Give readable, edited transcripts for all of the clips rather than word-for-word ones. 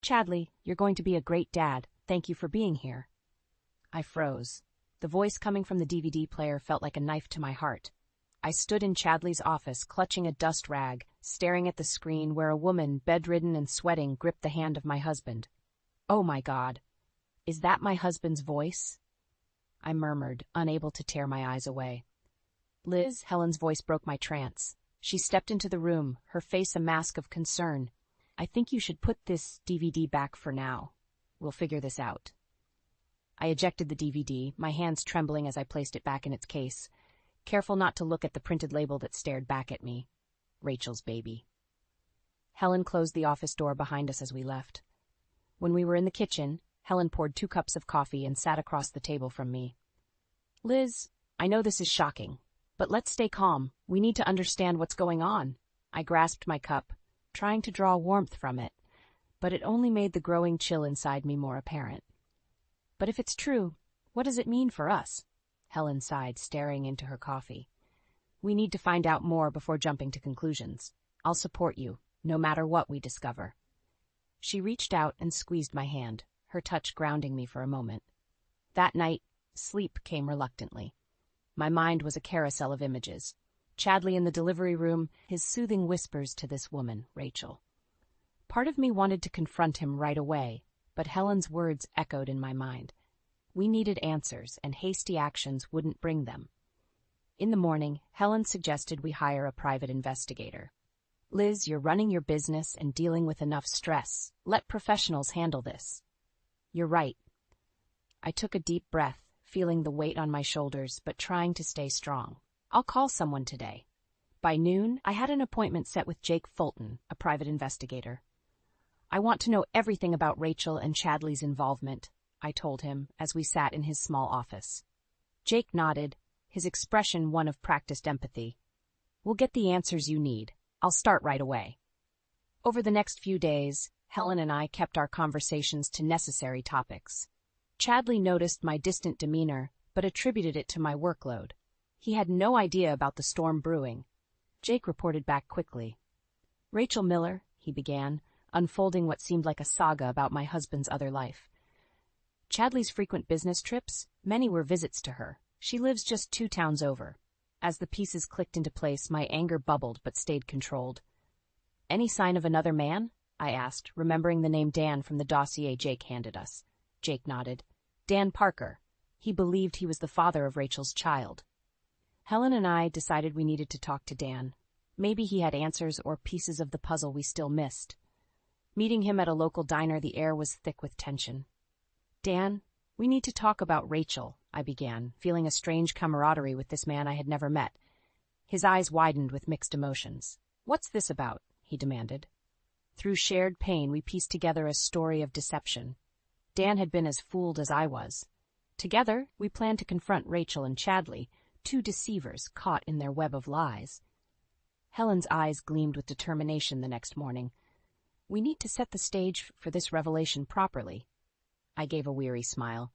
Chadley, you're going to be a great dad. Thank you for being here. I froze. The voice coming from the DVD player felt like a knife to my heart. I stood in Chadley's office, clutching a dust rag, staring at the screen where a woman, bedridden and sweating, gripped the hand of my husband. Oh my God. Is that my husband's voice? I murmured, unable to tear my eyes away. Liz, Helen's voice broke my trance. She stepped into the room, her face a mask of concern. I think you should put this DVD back for now. We'll figure this out. I ejected the DVD, my hands trembling as I placed it back in its case, careful not to look at the printed label that stared back at me. Rachel's baby. Helen closed the office door behind us as we left. When we were in the kitchen, Helen poured 2 cups of coffee and sat across the table from me. Liz, I know this is shocking, but let's stay calm. We need to understand what's going on. I grasped my cup, trying to draw warmth from it, but it only made the growing chill inside me more apparent. But if it's true, what does it mean for us? Helen sighed, staring into her coffee. We need to find out more before jumping to conclusions. I'll support you, no matter what we discover. She reached out and squeezed my hand, her touch grounding me for a moment. That night, sleep came reluctantly. My mind was a carousel of images. Chadley in the delivery room, his soothing whispers to this woman, Rachel. Part of me wanted to confront him right away, but Helen's words echoed in my mind. We needed answers, and hasty actions wouldn't bring them. In the morning, Helen suggested we hire a private investigator. Liz, you're running your business and dealing with enough stress. Let professionals handle this. You're right. I took a deep breath, feeling the weight on my shoulders, but trying to stay strong. I'll call someone today. By noon, I had an appointment set with Jake Fulton, a private investigator. I want to know everything about Rachel and Chadley's involvement, I told him as we sat in his small office. Jake nodded, his expression one of practiced empathy. We'll get the answers you need. I'll start right away. Over the next few days, Helen and I kept our conversations to necessary topics. Chadley noticed my distant demeanor, but attributed it to my workload. He had no idea about the storm brewing. Jake reported back quickly. Rachel Miller, he began, unfolding what seemed like a saga about my husband's other life. Chadley's frequent business trips, many were visits to her. She lives just 2 towns over. As the pieces clicked into place, my anger bubbled but stayed controlled. Any sign of another man? I asked, remembering the name Dan from the dossier Jake handed us. Jake nodded. Dan Parker. He believed he was the father of Rachel's child. Helen and I decided we needed to talk to Dan. Maybe he had answers or pieces of the puzzle we still missed. Meeting him at a local diner, the air was thick with tension. Dan, we need to talk about Rachel, I began, feeling a strange camaraderie with this man I had never met. His eyes widened with mixed emotions. What's this about? He demanded. Through shared pain, we pieced together a story of deception. Dan had been as fooled as I was. Together, we planned to confront Rachel and Chadley, 2 deceivers caught in their web of lies. Helen's eyes gleamed with determination the next morning. We need to set the stage for this revelation properly. I gave a weary smile.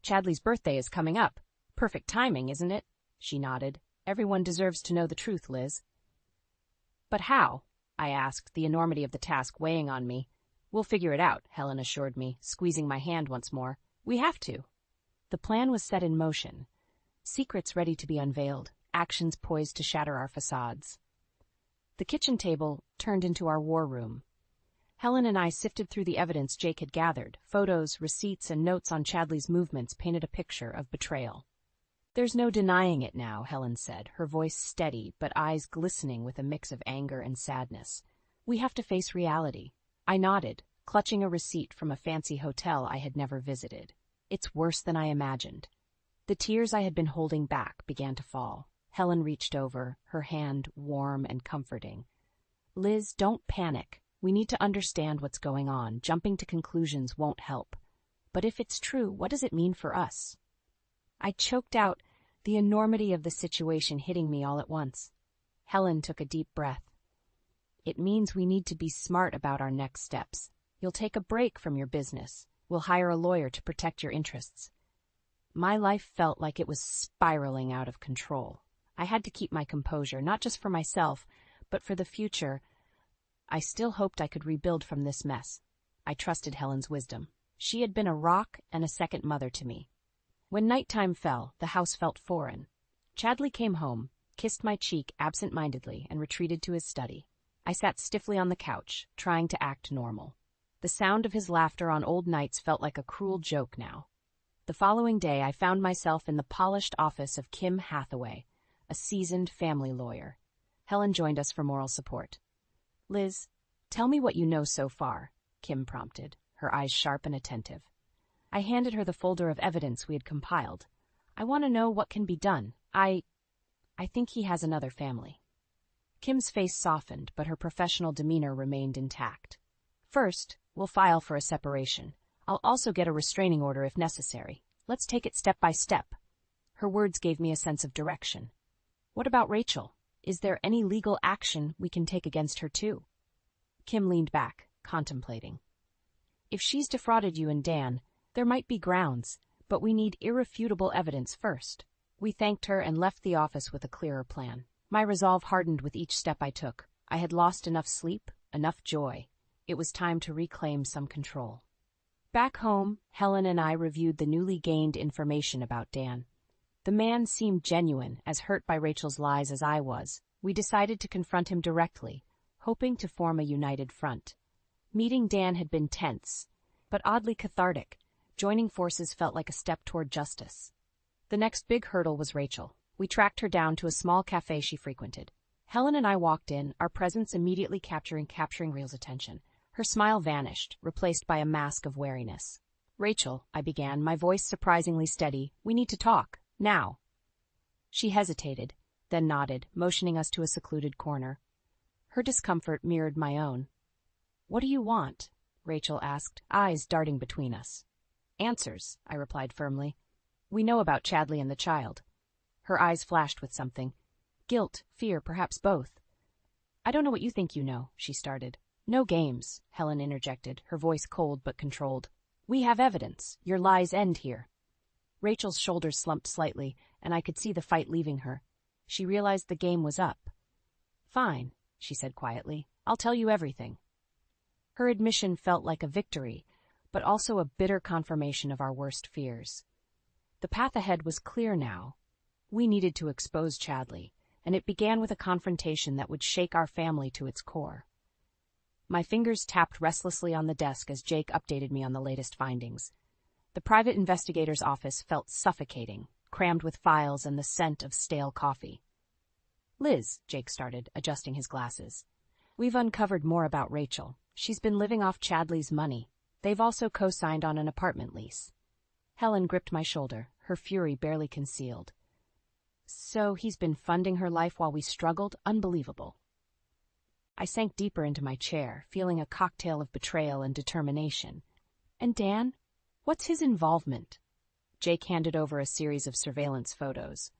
Chadley's birthday is coming up. Perfect timing, isn't it? She nodded. Everyone deserves to know the truth, Liz. But how? I asked, the enormity of the task weighing on me. We'll figure it out, Helen assured me, squeezing my hand once more. We have to. The plan was set in motion. Secrets ready to be unveiled, actions poised to shatter our facades. The kitchen table turned into our war room. Helen and I sifted through the evidence Jake had gathered. Photos, receipts, and notes on Chadley's movements painted a picture of betrayal. There's no denying it now, Helen said, her voice steady but eyes glistening with a mix of anger and sadness. We have to face reality. I nodded, clutching a receipt from a fancy hotel I had never visited. It's worse than I imagined. The tears I had been holding back began to fall. Helen reached over, her hand warm and comforting. Liz, don't panic. We need to understand what's going on. Jumping to conclusions won't help. But if it's true, what does it mean for us? I choked out, the enormity of the situation hitting me all at once. Helen took a deep breath. It means we need to be smart about our next steps. You'll take a break from your business. We'll hire a lawyer to protect your interests. My life felt like it was spiraling out of control. I had to keep my composure, not just for myself, but for the future. I still hoped I could rebuild from this mess. I trusted Helen's wisdom. She had been a rock and a second mother to me. When nighttime fell, the house felt foreign. Chadley came home, kissed my cheek absent-mindedly, and retreated to his study. I sat stiffly on the couch, trying to act normal. The sound of his laughter on old nights felt like a cruel joke now. The following day, I found myself in the polished office of Kim Hathaway, a seasoned family lawyer. Helen joined us for moral support. "Liz, tell me what you know so far," Kim prompted, her eyes sharp and attentive. I handed her the folder of evidence we had compiled. "I want to know what can be done. I think he has another family." Kim's face softened, but her professional demeanor remained intact. "First, we'll file for a separation. I'll also get a restraining order if necessary. Let's take it step by step." Her words gave me a sense of direction. "What about Rachel? Is there any legal action we can take against her too?" Kim leaned back, contemplating. "If she's defrauded you and Dan, there might be grounds, but we need irrefutable evidence first." We thanked her and left the office with a clearer plan. My resolve hardened with each step I took. I had lost enough sleep, enough joy. It was time to reclaim some control. Back home, Helen and I reviewed the newly gained information about Dan. The man seemed genuine, as hurt by Rachel's lies as I was. We decided to confront him directly, hoping to form a united front. Meeting Dan had been tense, but oddly cathartic. Joining forces felt like a step toward justice. The next big hurdle was Rachel. We tracked her down to a small cafe she frequented. Helen and I walked in, our presence immediately capturing Real's attention. Her smile vanished, replaced by a mask of wariness. "Rachel," I began, my voice surprisingly steady, "we need to talk. Now." She hesitated, then nodded, motioning us to a secluded corner. Her discomfort mirrored my own. "What do you want?" Rachel asked, eyes darting between us. "Answers," I replied firmly. "We know about Chadley and the child." Her eyes flashed with something. Guilt, fear, perhaps both. "I don't know what you think you know," she started. "No games," Helen interjected, her voice cold but controlled. "We have evidence. Your lies end here." Rachel's shoulders slumped slightly, and I could see the fight leaving her. She realized the game was up. "Fine," she said quietly. "I'll tell you everything." Her admission felt like a victory, but also a bitter confirmation of our worst fears. The path ahead was clear now. We needed to expose Chadley, and it began with a confrontation that would shake our family to its core. My fingers tapped restlessly on the desk as Jake updated me on the latest findings. The private investigator's office felt suffocating, crammed with files and the scent of stale coffee. "Liz," Jake started, adjusting his glasses. "We've uncovered more about Rachel. She's been living off Chadley's money. They've also co-signed on an apartment lease." Helen gripped my shoulder, her fury barely concealed. "So he's been funding her life while we struggled? Unbelievable." I sank deeper into my chair, feeling a cocktail of betrayal and determination. "And Dan? What's his involvement?" Jake handed over a series of surveillance photos.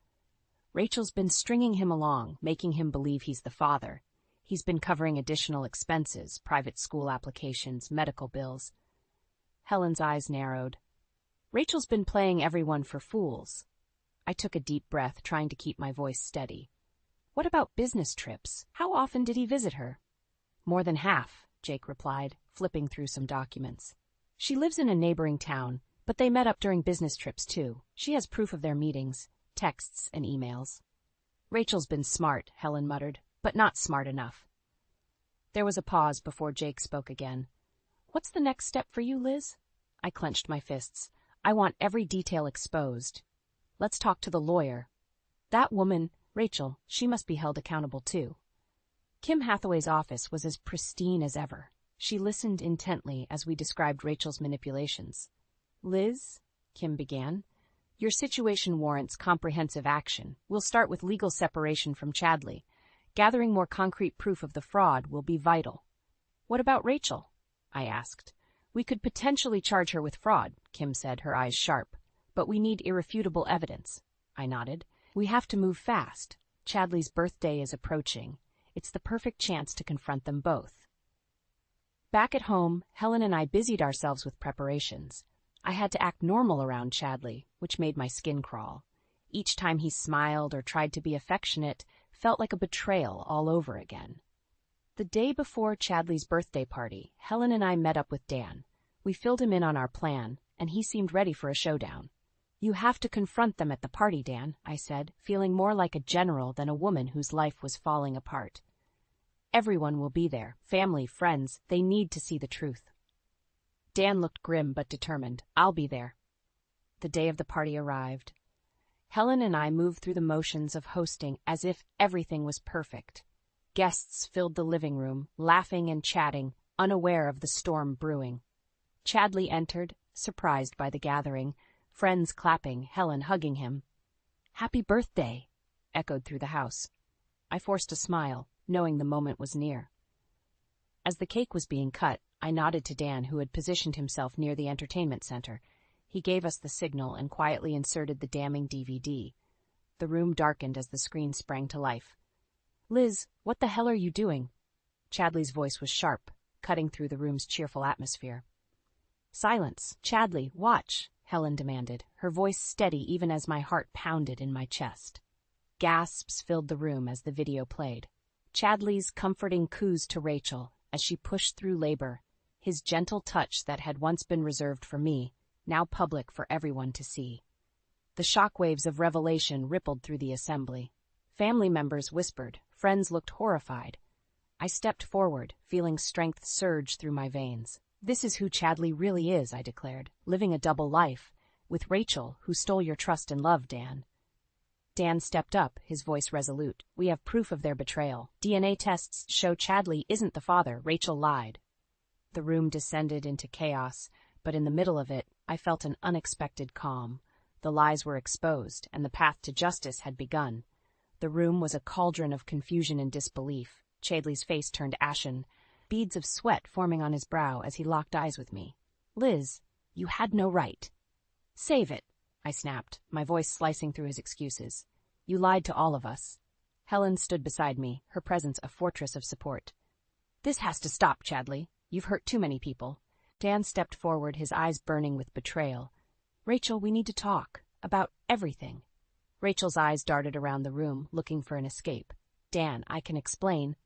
"Rachel's been stringing him along, making him believe he's the father. He's been covering additional expenses, private school applications, medical bills." Helen's eyes narrowed. "Rachel's been playing everyone for fools." I took a deep breath, trying to keep my voice steady. "What about business trips? How often did he visit her?" "More than half," Jake replied, flipping through some documents. "She lives in a neighboring town, but they met up during business trips too. She has proof of their meetings, texts and emails." "Rachel's been smart," Helen muttered, "but not smart enough." There was a pause before Jake spoke again. "What's the next step for you, Liz?" I clenched my fists. "I want every detail exposed. Let's talk to the lawyer. That woman, Rachel, she must be held accountable too." Kim Hathaway's office was as pristine as ever. She listened intently as we described Rachel's manipulations. "Liz," Kim began, "your situation warrants comprehensive action. We'll start with legal separation from Chadley. Gathering more concrete proof of the fraud will be vital." "What about Rachel?" I asked. "We could potentially charge her with fraud," Kim said, her eyes sharp. "But we need irrefutable evidence." I nodded. "We have to move fast. Chadley's birthday is approaching. It's the perfect chance to confront them both." Back at home, Helen and I busied ourselves with preparations. I had to act normal around Chadley, which made my skin crawl. Each time he smiled or tried to be affectionate felt like a betrayal all over again. The day before Chadley's birthday party, Helen and I met up with Dan. We filled him in on our plan, and he seemed ready for a showdown. "You have to confront them at the party, Dan," I said, feeling more like a general than a woman whose life was falling apart. "Everyone will be there, family, friends, they need to see the truth." Dan looked grim but determined. "I'll be there." The day of the party arrived. Helen and I moved through the motions of hosting as if everything was perfect. Guests filled the living room, laughing and chatting, unaware of the storm brewing. Chadley entered, surprised by the gathering, friends clapping, Helen hugging him. "Happy birthday," echoed through the house. I forced a smile, knowing the moment was near. As the cake was being cut, I nodded to Dan, who had positioned himself near the entertainment center. He gave us the signal and quietly inserted the damning DVD. The room darkened as the screen sprang to life. "Liz, what the hell are you doing?" Chadley's voice was sharp, cutting through the room's cheerful atmosphere. "Silence. Chadley, watch," Helen demanded, her voice steady even as my heart pounded in my chest. Gasps filled the room as the video played. Chadley's comforting coos to Rachel as she pushed through labor, his gentle touch that had once been reserved for me, now public for everyone to see. The shockwaves of revelation rippled through the assembly. Family members whispered, friends looked horrified. I stepped forward, feeling strength surge through my veins. "This is who Chadley really is," I declared, "living a double life, with Rachel, who stole your trust and love, Dan." Dan stepped up, his voice resolute. "We have proof of their betrayal. DNA tests show Chadley isn't the father. Rachel lied." The room descended into chaos, but in the middle of it, I felt an unexpected calm. The lies were exposed, and the path to justice had begun. The room was a cauldron of confusion and disbelief. Chadley's face turned ashen, beads of sweat forming on his brow as he locked eyes with me. "Liz, you had no right." "Save it," I snapped, my voice slicing through his excuses. "You lied to all of us." Helen stood beside me, her presence a fortress of support. "This has to stop, Chadley. You've hurt too many people." Dan stepped forward, his eyes burning with betrayal. "Rachel, we need to talk. About everything." Rachel's eyes darted around the room, looking for an escape. "Dan, I can explain."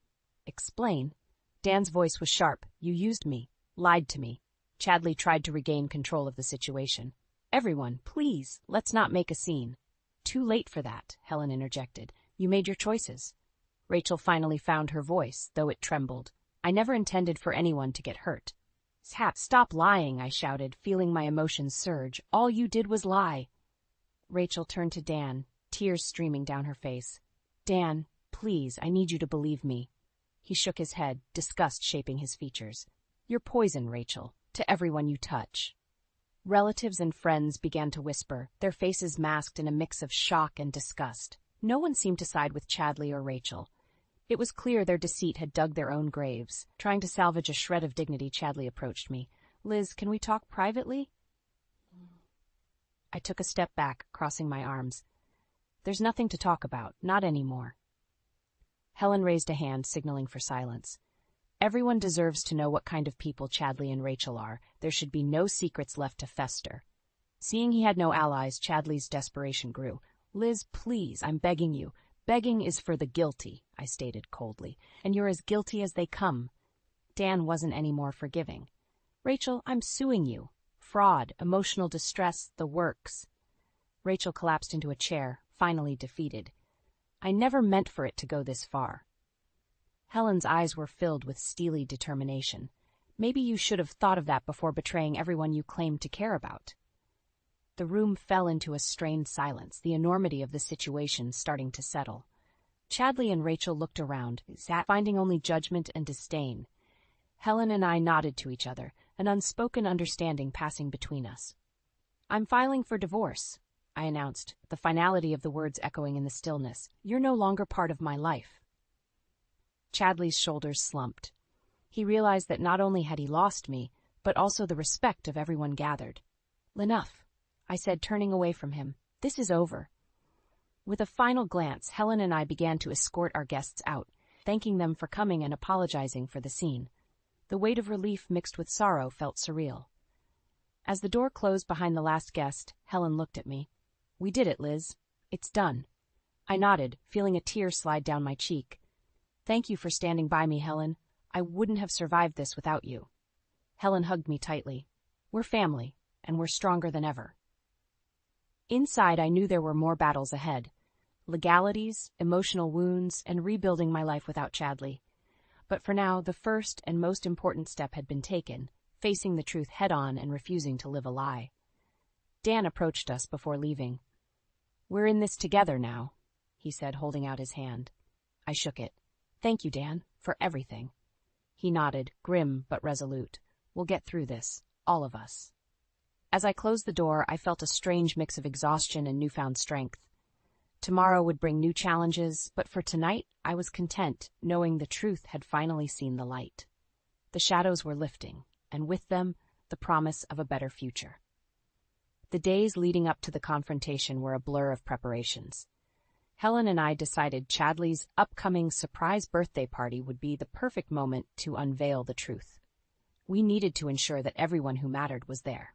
"Explain?" Dan's voice was sharp. "You used me. Lied to me." Chadley tried to regain control of the situation. "Everyone, please, let's not make a scene." "Too late for that," Helen interjected. "You made your choices." Rachel finally found her voice, though it trembled. "I never intended for anyone to get hurt." "Stop lying," I shouted, feeling my emotions surge. "All you did was lie." Rachel turned to Dan, tears streaming down her face. "Dan, please, I need you to believe me." He shook his head, disgust shaping his features. "You're poison, Rachel, to everyone you touch." Relatives and friends began to whisper, their faces masked in a mix of shock and disgust. No one seemed to side with Chadley or Rachel. It was clear their deceit had dug their own graves. Trying to salvage a shred of dignity, Chadley approached me. "Liz, can we talk privately?" I took a step back, crossing my arms. "There's nothing to talk about, not anymore." Helen raised a hand, signaling for silence. "Everyone deserves to know what kind of people Chadley and Rachel are. There should be no secrets left to fester." Seeing he had no allies, Chadley's desperation grew. "Liz, please, I'm begging you. Begging is for the guilty," I stated coldly, "and you're as guilty as they come." Dan wasn't any more forgiving. "Rachel, I'm suing you. Fraud, emotional distress, the works." Rachel collapsed into a chair, finally defeated. "I never meant for it to go this far." Helen's eyes were filled with steely determination. "Maybe you should have thought of that before betraying everyone you claimed to care about." The room fell into a strained silence, the enormity of the situation starting to settle. Chadley and Rachel looked around, finding only judgment and disdain. Helen and I nodded to each other, an unspoken understanding passing between us. "I'm filing for divorce," I announced, the finality of the words echoing in the stillness. "You're no longer part of my life." Chadley's shoulders slumped. He realized that not only had he lost me, but also the respect of everyone gathered. "Enough," I said, turning away from him. "This is over." With a final glance, Helen and I began to escort our guests out, thanking them for coming and apologizing for the scene. The weight of relief mixed with sorrow felt surreal. As the door closed behind the last guest, Helen looked at me. "We did it, Liz. It's done." I nodded, feeling a tear slide down my cheek. Thank you for standing by me, Helen. I wouldn't have survived this without you. Helen hugged me tightly. We're family, and we're stronger than ever. Inside, I knew there were more battles ahead. Legalities, emotional wounds, and rebuilding my life without Chadley. But for now, the first and most important step had been taken, facing the truth head-on and refusing to live a lie. Dan approached us before leaving. We're in this together now, he said, holding out his hand. I shook it. Thank you, Dan, for everything. He nodded, grim but resolute. We'll get through this, all of us. As I closed the door, I felt a strange mix of exhaustion and newfound strength. Tomorrow would bring new challenges, but for tonight, I was content, knowing the truth had finally seen the light. The shadows were lifting, and with them, the promise of a better future. The days leading up to the confrontation were a blur of preparations. Helen and I decided Chadley's upcoming surprise birthday party would be the perfect moment to unveil the truth. We needed to ensure that everyone who mattered was there.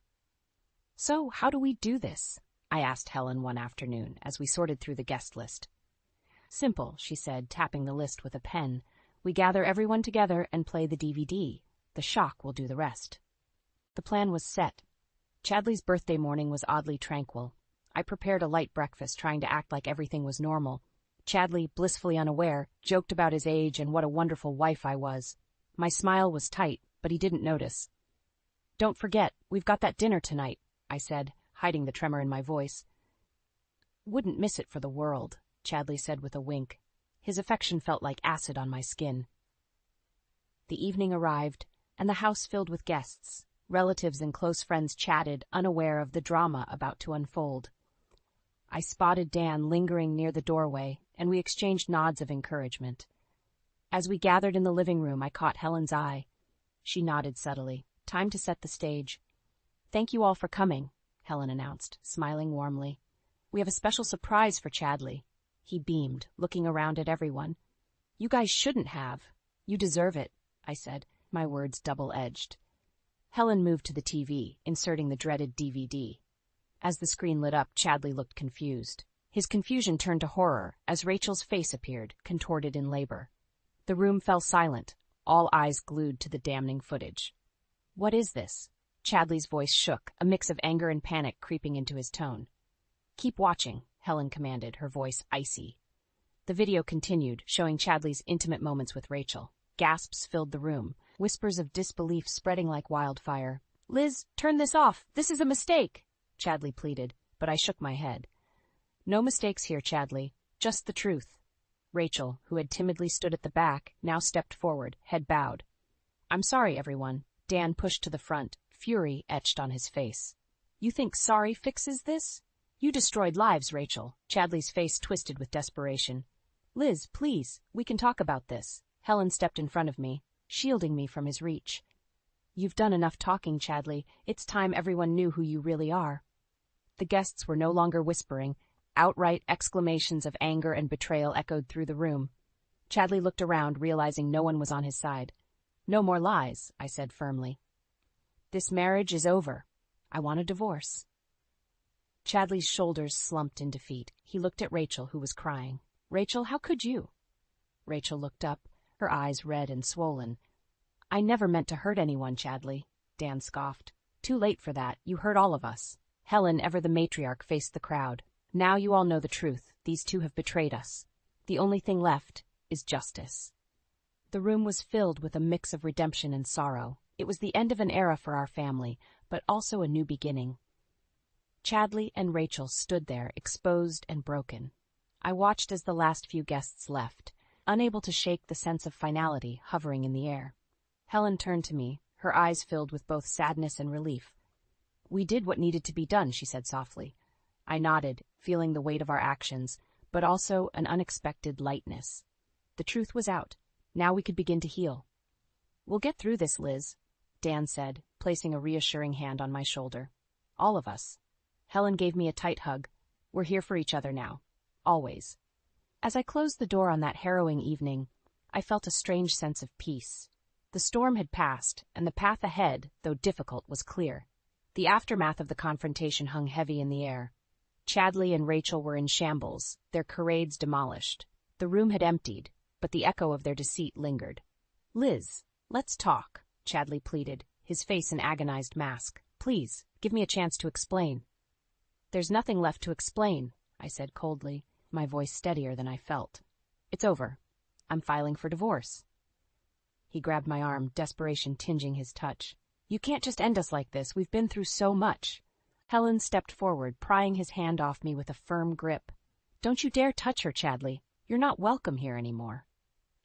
So, how do we do this? I asked Helen one afternoon as we sorted through the guest list. Simple, she said, tapping the list with a pen. We gather everyone together and play the DVD. The shock will do the rest. The plan was set. Chadley's birthday morning was oddly tranquil. I prepared a light breakfast, trying to act like everything was normal. Chadley, blissfully unaware, joked about his age and what a wonderful wife I was. My smile was tight, but he didn't notice. Don't forget, we've got that dinner tonight, I said, hiding the tremor in my voice. Wouldn't miss it for the world, Chadley said with a wink. His affection felt like acid on my skin. The evening arrived, and the house filled with guests. Relatives and close friends chatted, unaware of the drama about to unfold. I spotted Dan lingering near the doorway, and we exchanged nods of encouragement. As we gathered in the living room, I caught Helen's eye. She nodded subtly. Time to set the stage. Thank you all for coming, Helen announced, smiling warmly. We have a special surprise for Chadley. He beamed, looking around at everyone. You guys shouldn't have. You deserve it, I said, my words double-edged. Helen moved to the TV, inserting the dreaded DVD. As the screen lit up, Chadley looked confused. His confusion turned to horror as Rachel's face appeared, contorted in labor. The room fell silent, all eyes glued to the damning footage. What is this? Chadley's voice shook, a mix of anger and panic creeping into his tone. Keep watching, Helen commanded, her voice icy. The video continued, showing Chadley's intimate moments with Rachel. Gasps filled the room, whispers of disbelief spreading like wildfire. Liz, turn this off. This is a mistake, Chadley pleaded, but I shook my head. No mistakes here, Chadley. Just the truth. Rachel, who had timidly stood at the back, now stepped forward, head bowed. I'm sorry, everyone. Dan pushed to the front, fury etched on his face. You think sorry fixes this? You destroyed lives, Rachel. Chadley's face twisted with desperation. Liz, please, we can talk about this. Helen stepped in front of me, shielding me from his reach. You've done enough talking, Chadley. It's time everyone knew who you really are. The guests were no longer whispering. Outright exclamations of anger and betrayal echoed through the room. Chadley looked around, realizing no one was on his side. No more lies, I said firmly. This marriage is over. I want a divorce. Chadley's shoulders slumped in defeat. He looked at Rachel, who was crying. Rachel, how could you? Rachel looked up, her eyes red and swollen. I never meant to hurt anyone, Chadley, Dan scoffed. Too late for that. You hurt all of us. Helen, ever the matriarch, faced the crowd. Now you all know the truth. These two have betrayed us. The only thing left is justice. The room was filled with a mix of redemption and sorrow. It was the end of an era for our family, but also a new beginning. Chadley and Rachel stood there, exposed and broken. I watched as the last few guests left, unable to shake the sense of finality hovering in the air. Helen turned to me, her eyes filled with both sadness and relief. We did what needed to be done, she said softly. I nodded, feeling the weight of our actions, but also an unexpected lightness. The truth was out. Now we could begin to heal. We'll get through this, Liz, Dan said, placing a reassuring hand on my shoulder. All of us. Helen gave me a tight hug. We're here for each other now. Always. As I closed the door on that harrowing evening, I felt a strange sense of peace. The storm had passed, and the path ahead, though difficult, was clear. The aftermath of the confrontation hung heavy in the air. Chadley and Rachel were in shambles, their charades demolished. The room had emptied, but the echo of their deceit lingered. "Liz, let's talk," Chadley pleaded, his face an agonized mask. "Please, give me a chance to explain." "There's nothing left to explain," I said coldly, my voice steadier than I felt. "It's over. I'm filing for divorce." He grabbed my arm, desperation tinging his touch. "You can't just end us like this. We've been through so much." Helen stepped forward, prying his hand off me with a firm grip. "Don't you dare touch her, Chadley. You're not welcome here anymore."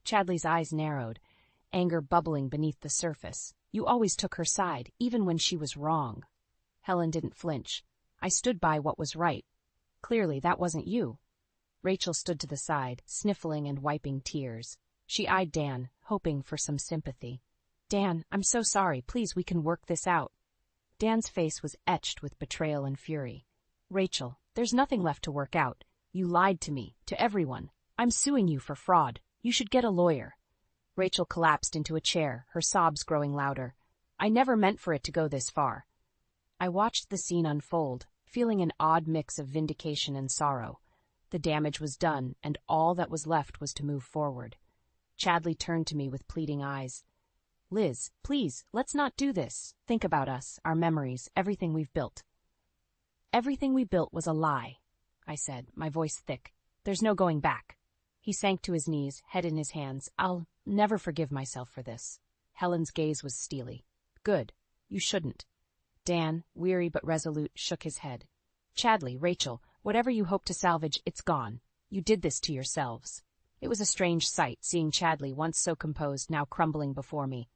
Chadley's eyes narrowed, anger bubbling beneath the surface. "You always took her side, even when she was wrong." Helen didn't flinch. "I stood by what was right. Clearly, that wasn't you." Rachel stood to the side, sniffling and wiping tears. She eyed Dan, hoping for some sympathy. "Dan, I'm so sorry. Please, we can work this out." Dan's face was etched with betrayal and fury. "Rachel, there's nothing left to work out. You lied to me, to everyone. I'm suing you for fraud. You should get a lawyer." Rachel collapsed into a chair, her sobs growing louder. "I never meant for it to go this far." I watched the scene unfold, feeling an odd mix of vindication and sorrow. The damage was done, and all that was left was to move forward. Chadley turned to me with pleading eyes. "Liz, please, let's not do this. Think about us, our memories, everything we've built." "Everything we built was a lie," I said, my voice thick. "There's no going back." He sank to his knees, head in his hands. "I'll never forgive myself for this." Helen's gaze was steely. "Good. You shouldn't." Dan, weary but resolute, shook his head. "Chadley, Rachel, whatever you hope to salvage, it's gone. You did this to yourselves." It was a strange sight, seeing Chadley, once so composed, now crumbling before me.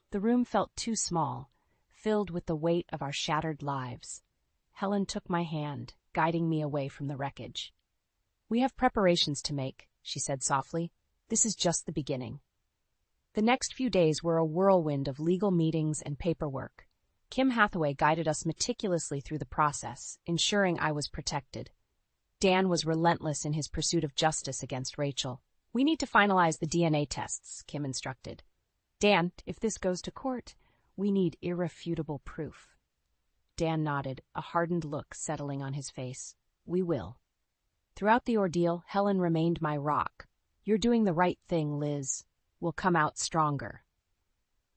The room felt too small, filled with the weight of our shattered lives. Helen took my hand, guiding me away from the wreckage. "We have preparations to make," she said softly. "This is just the beginning." The next few days were a whirlwind of legal meetings and paperwork. Kim Hathaway guided us meticulously through the process, ensuring I was protected. Dan was relentless in his pursuit of justice against Rachel. "We need to finalize the DNA tests," Kim instructed. "Dan, if this goes to court, we need irrefutable proof." Dan nodded, a hardened look settling on his face. "We will." Throughout the ordeal, Helen remained my rock. "You're doing the right thing, Liz. We'll come out stronger."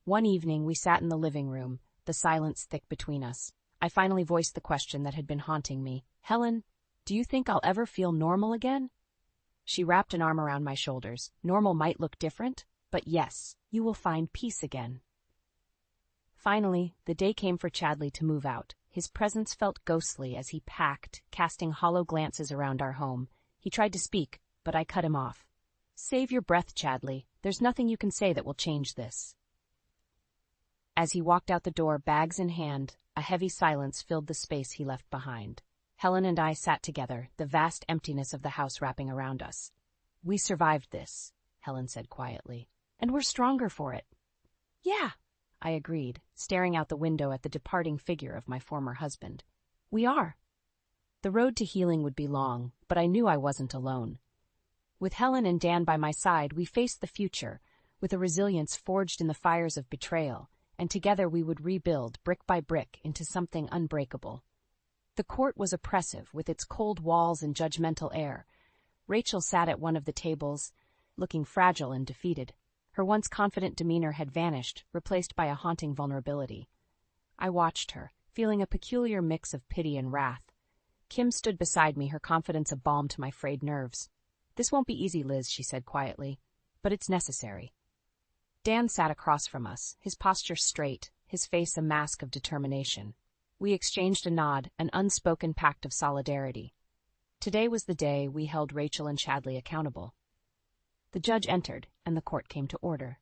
One evening, we sat in the living room, the silence thick between us. I finally voiced the question that had been haunting me. "Helen, do you think I'll ever feel normal again?" She wrapped an arm around my shoulders. "Normal might look different, but yes, you will find peace again." Finally, the day came for Chadley to move out. His presence felt ghostly as he packed, casting hollow glances around our home. He tried to speak, but I cut him off. "Save your breath, Chadley. There's nothing you can say that will change this." As he walked out the door, bags in hand, a heavy silence filled the space he left behind. Helen and I sat together, the vast emptiness of the house wrapping around us. "We survived this," Helen said quietly, "and we're stronger for it." "Yeah," I agreed, staring out the window at the departing figure of my former husband. "We are." The road to healing would be long, but I knew I wasn't alone. With Helen and Dan by my side, we faced the future, with a resilience forged in the fires of betrayal, and together we would rebuild, brick by brick, into something unbreakable. The court was oppressive, with its cold walls and judgmental air. Rachel sat at one of the tables, looking fragile and defeated. Her once confident demeanor had vanished, replaced by a haunting vulnerability. I watched her, feeling a peculiar mix of pity and wrath. Kim stood beside me, her confidence a balm to my frayed nerves. "This won't be easy, Liz," she said quietly, "but it's necessary." Dan sat across from us, his posture straight, his face a mask of determination. We exchanged a nod, an unspoken pact of solidarity. Today was the day we held Rachel and Chadley accountable. The judge entered, and the court came to order.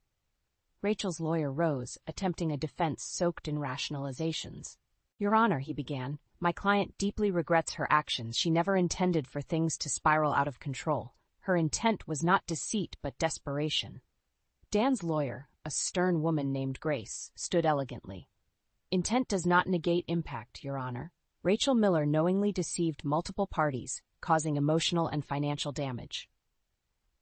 Rachel's lawyer rose, attempting a defense soaked in rationalizations. "Your Honor," he began, "my client deeply regrets her actions. She never intended for things to spiral out of control. Her intent was not deceit but desperation." Dan's lawyer, a stern woman named Grace, stood elegantly. "Intent does not negate impact, Your Honor. Rachel Miller knowingly deceived multiple parties, causing emotional and financial damage."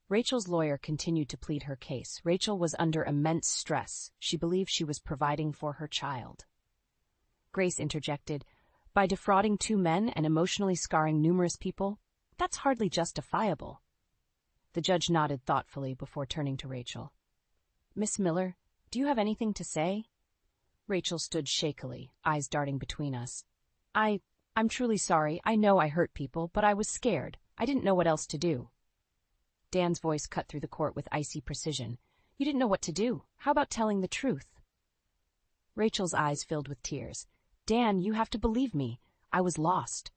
Rachel's lawyer continued to plead her case. Rachel was under immense stress. She believed she was providing for her child. Grace interjected, "By defrauding two men and emotionally scarring numerous people, that's hardly justifiable." The judge nodded thoughtfully before turning to Rachel. Miss Miller, do you have anything to say? Rachel stood shakily, eyes darting between us. I'm truly sorry. I know I hurt people, but I was scared. I didn't know what else to do. Dan's voice cut through the court with icy precision. You didn't know what to do. How about telling the truth? Rachel's eyes filled with tears. Dan, you have to believe me. I was lost.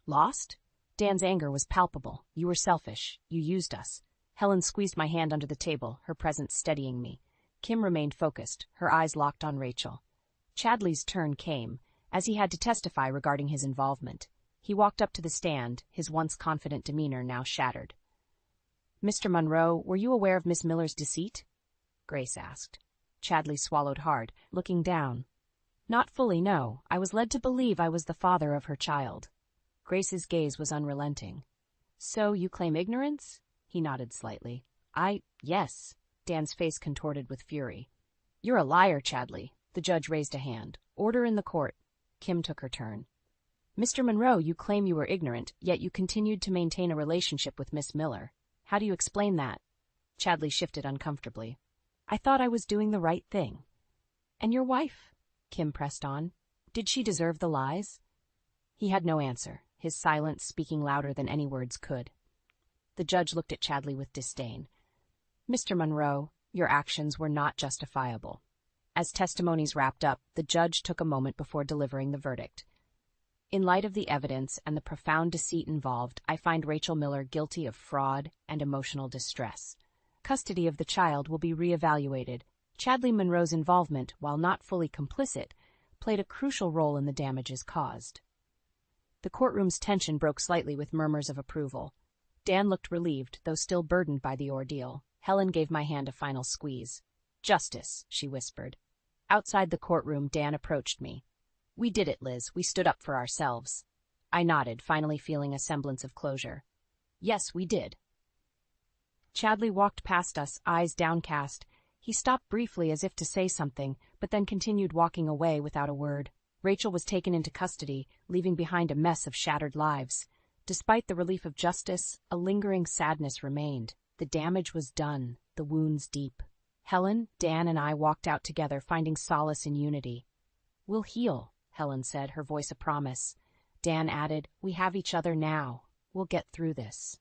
Lost? Dan's anger was palpable. You were selfish. You used us. Helen squeezed my hand under the table, her presence steadying me. Kim remained focused, her eyes locked on Rachel. Chadley's turn came, as he had to testify regarding his involvement. He walked up to the stand, his once confident demeanor now shattered. Mr. Monroe, were you aware of Miss Miller's deceit? Grace asked. Chadley swallowed hard, looking down. Not fully, no. I was led to believe I was the father of her child. Grace's gaze was unrelenting. So you claim ignorance? He nodded slightly. Yes. Dan's face contorted with fury. You're a liar, Chadley. The judge raised a hand. Order in the court. Kim took her turn. Mr. Monroe, you claim you were ignorant, yet you continued to maintain a relationship with Miss Miller. How do you explain that? Chadley shifted uncomfortably. I thought I was doing the right thing. And your wife? Kim pressed on. Did she deserve the lies? He had no answer, his silence speaking louder than any words could. The judge looked at Chadley with disdain. Mr. Monroe, your actions were not justifiable. As testimonies wrapped up, the judge took a moment before delivering the verdict. In light of the evidence and the profound deceit involved, I find Rachel Miller guilty of fraud and emotional distress. Custody of the child will be reevaluated. Chadley Monroe's involvement, while not fully complicit, played a crucial role in the damages caused. The courtroom's tension broke slightly with murmurs of approval. Dan looked relieved, though still burdened by the ordeal. Helen gave my hand a final squeeze. Justice, she whispered. Outside the courtroom, Dan approached me. We did it, Liz. We stood up for ourselves. I nodded, finally feeling a semblance of closure. Yes, we did. Chadley walked past us, eyes downcast. He stopped briefly as if to say something, but then continued walking away without a word. Rachel was taken into custody, leaving behind a mess of shattered lives. Despite the relief of justice, a lingering sadness remained. The damage was done, the wounds deep. Helen, Dan, and I walked out together, finding solace in unity. We'll heal, Helen said, her voice a promise. Dan added, we have each other now. We'll get through this.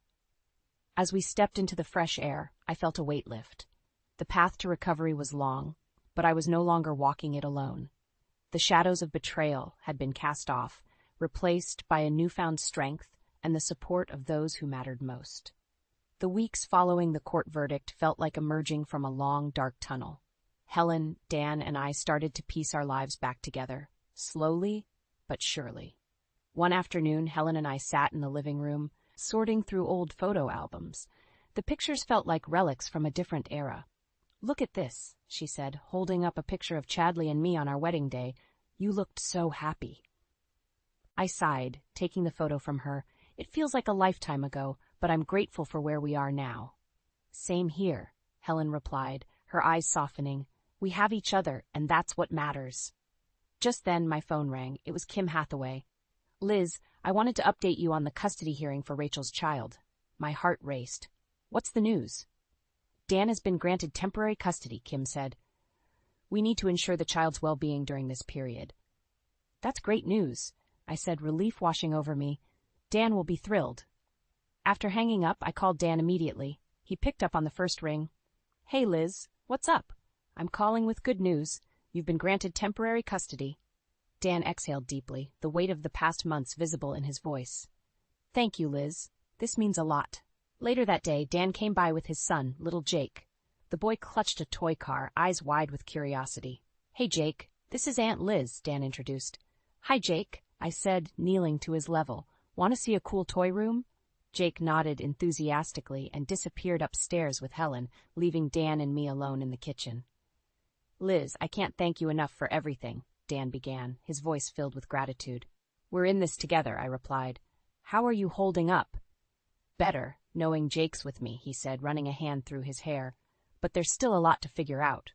As we stepped into the fresh air, I felt a weight lift. The path to recovery was long, but I was no longer walking it alone. The shadows of betrayal had been cast off, replaced by a newfound strength and the support of those who mattered most. The weeks following the court verdict felt like emerging from a long, dark tunnel. Helen, Dan, and I started to piece our lives back together, slowly but surely. One afternoon, Helen and I sat in the living room, sorting through old photo albums. The pictures felt like relics from a different era. Look at this, she said, holding up a picture of Chadley and me on our wedding day. You looked so happy. I sighed, taking the photo from her. It feels like a lifetime ago, but I'm grateful for where we are now. Same here, Helen replied, her eyes softening. We have each other, and that's what matters. Just then, my phone rang. It was Kim Hathaway. Liz, I wanted to update you on the custody hearing for Rachel's child. My heart raced. What's the news? Dan has been granted temporary custody, Kim said. We need to ensure the child's well-being during this period. That's great news, I said, relief washing over me. Dan will be thrilled. After hanging up, I called Dan immediately. He picked up on the first ring. Hey, Liz, what's up? I'm calling with good news. You've been granted temporary custody. Dan exhaled deeply, the weight of the past months visible in his voice. Thank you, Liz. This means a lot. Later that day, Dan came by with his son, little Jake. The boy clutched a toy car, eyes wide with curiosity. Hey, Jake, this is Aunt Liz, Dan introduced. Hi, Jake, I said, kneeling to his level. Want to see a cool toy room? Jake nodded enthusiastically and disappeared upstairs with Helen, leaving Dan and me alone in the kitchen. Liz, I can't thank you enough for everything, Dan began, his voice filled with gratitude. We're in this together, I replied. How are you holding up? Better, knowing Jake's with me, he said, running a hand through his hair. But there's still a lot to figure out.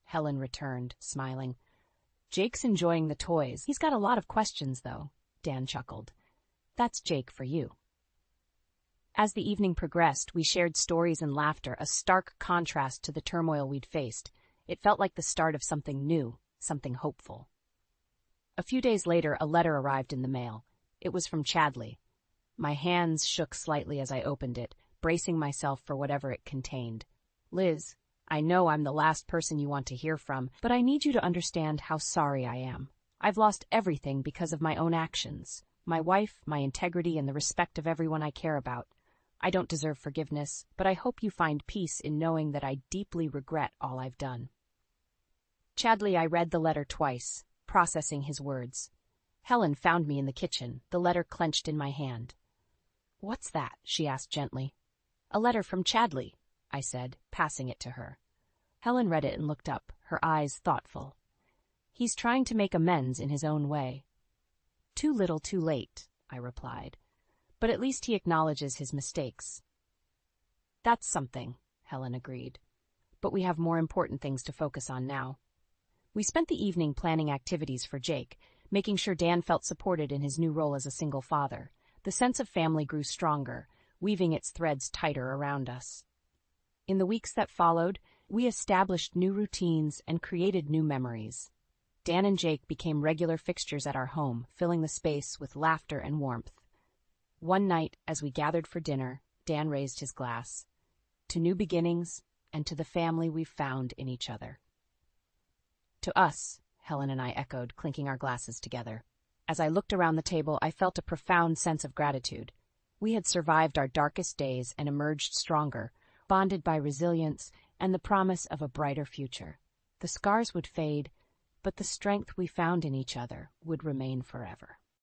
Helen returned, smiling. Jake's enjoying the toys. He's got a lot of questions, though, Dan chuckled. That's Jake for you. As the evening progressed, we shared stories and laughter, a stark contrast to the turmoil we'd faced. It felt like the start of something new, something hopeful. A few days later, a letter arrived in the mail. It was from Chadley. My hands shook slightly as I opened it, bracing myself for whatever it contained. Liz, I know I'm the last person you want to hear from, but I need you to understand how sorry I am. I've lost everything because of my own actions. My wife, my integrity, and the respect of everyone I care about. I don't deserve forgiveness, but I hope you find peace in knowing that I deeply regret all I've done. Chadley, I read the letter twice, processing his words. Helen found me in the kitchen, the letter clenched in my hand. What's that? She asked gently. A letter from Chadley, I said, passing it to her. Helen read it and looked up, her eyes thoughtful. He's trying to make amends in his own way. Too little, too late, I replied. But at least he acknowledges his mistakes. That's something, Helen agreed. But we have more important things to focus on now. We spent the evening planning activities for Jake, making sure Dan felt supported in his new role as a single father. The sense of family grew stronger, weaving its threads tighter around us. In the weeks that followed, we established new routines and created new memories. Dan and Jake became regular fixtures at our home, filling the space with laughter and warmth. One night, as we gathered for dinner, Dan raised his glass. To new beginnings, and to the family we've found in each other. To us, Helen and I echoed, clinking our glasses together. As I looked around the table, I felt a profound sense of gratitude. We had survived our darkest days and emerged stronger, bonded by resilience and the promise of a brighter future. The scars would fade, but the strength we found in each other would remain forever.